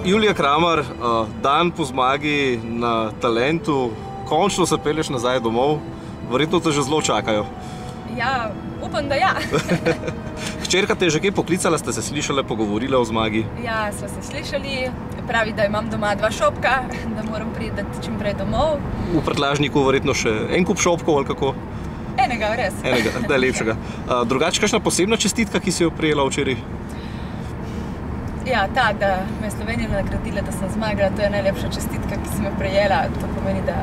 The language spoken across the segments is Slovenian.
Julija Kramar, dan po zmagi na Talentu, končno se pelješ nazaj domov, verjetno te že zelo čakajo. Ja, upam, da ja. Hčerka te je že kaj poklicala, ste se slišali, pogovorili o zmagi? Ja, sva se slišali, pravi, da imam doma 2 šopka, da moram priti čim prej domov. V prtljažniku verjetno še en kup šopkov ali kako? Enega, res. Enega, najlepšega. Drugače, kakšna posebna čestitka, ki si jo prejela včeraj? Ja, ta, da me je Slovenija nagradila, da sem zmagala, to je najlepša čestitka, ki sem jo prejela. To pomeni, da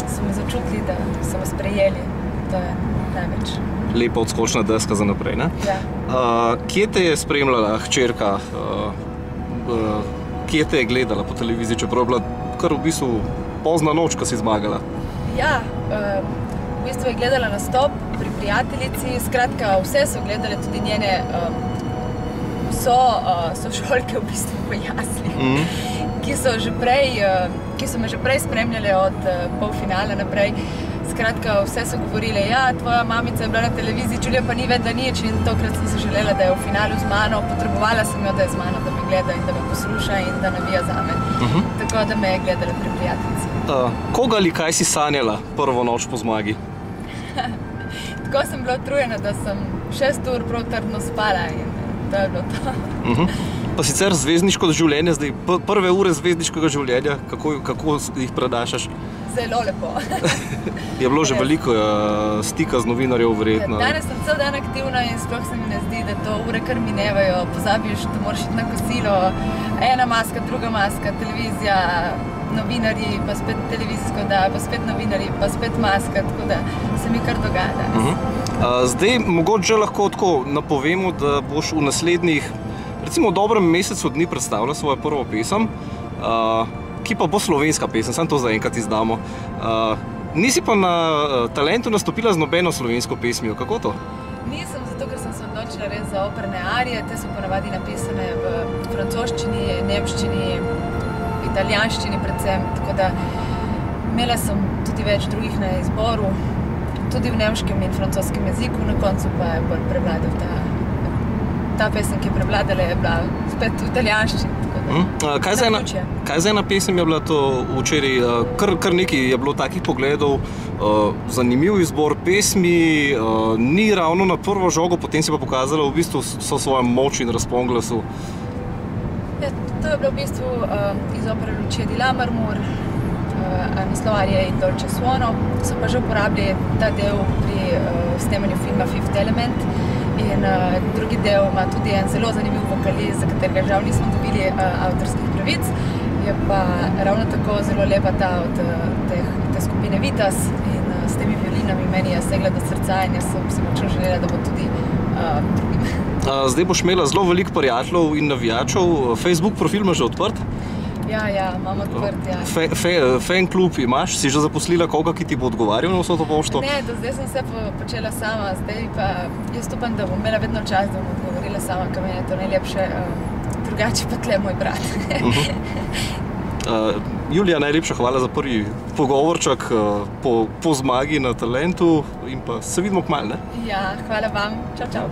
so me začutili, da so me sprejeli. To je največ. Lepa odskočna deska za naprej, ne? Ja. Kje te je spremljala hčerka? Kje te je gledala po televiziji, čeprav je bila kar v bistvu pozna noč, ko si zmagala? Ja, v bistvu je gledala nastop pri prijateljici, skratka vse so gledale, tudi njene sošolke v bistvu po jasli, ki so me že prej spremljale od polfinala naprej. Skratka, vse so govorile, ja, tvoja mamica je bila na televiziji, Julija pa ni več, da nič, in tokrat sem se želela, da je v finalu z mano, potrebovala sem jo, da je z mano, da me gleda in da me posluša in da navija zame. Tako da me je gledala pri prijateljici. Koga ali kaj si sanjala prvo noč po zmagi? Tako sem bila utrujena, da sem 6 ur prav trdno spala in to je bilo to. Pa sicer zvezdniško življenje, zdaj prve ure zvezdniškega življenja, kako jih predašaš? Zelo lepo. Je bilo že veliko stika z novinarjev verjetno? Danes sem cel dan aktivna in sploh se mi ne zdi, da to ure kar minevajo. Pozabiš, da moraš iti na kosilo, ena maska, druga maska, televizija, novinarji, pa spet televizijsko da, pa spet novinarji, pa spet maska, tako da se mi kar dogaja danes. Zdaj mogoče lahko tako napovemo, da boš v naslednjih, recimo v dobrem mesecu dni predstavila svojo prvo pesem, ki pa bo slovenska pesem, samo to zaenkrat izdamo. Nisi pa na Talentu nastopila z nobeno slovensko pesmijo, kako to? Nisem, zato ker sem se odločila res za operne arije, te so ponavadi napisane v francoščini, nemščini, italijanščini predvsem, tako da imela sem tudi več drugih na izboru, tudi v nemškem in francoskem jeziku, na koncu pa je bolj prevladal ta pesem, ki je prevladala, je bila spet v italijanščini. Kaj za ena pesem je bila to včeraj? Kar nekaj je bilo takih pogledov, zanimiv izbor pesmi, ni ravno na prvo žogo, potem si pa pokazala v bistvu so svojo moč in razpon glasu. To je bilo v bistvu iz opere Lucia di Lammermoor, naslov arije in Dolce Suono. So pa že uporabili ta del pri snemanju filma Fifth Element. In drugi del ima tudi en zelo zanimiv vokalist, za katerega žal nismo dobili avtorskih pravic. Je pa ravno tako zelo lepa ta od te skupine Vitas in s temi violinami meni je segla do srca in jaz sem si močno želela, da bo tudi drugim. Zdaj boš imela zelo veliko prijateljev in navijačev. Facebook profil imaš že odprt? Ja, imam odprt, ja. Fan klub imaš? Si že zaposlila koga, ki ti bo odgovarjal na vso to pošto? Ne, do zdaj sem se počela sama, zdaj pa jaz upam, da bom imela vedno čas, da bom odgovorila sama, ker meni je to najlepše, drugače pa tle moj brat. Julija, najlepša hvala za prvi pogovorček po zmagi na Talentu in pa se vidimo kmalu, ne? Ja, hvala vam. Čau.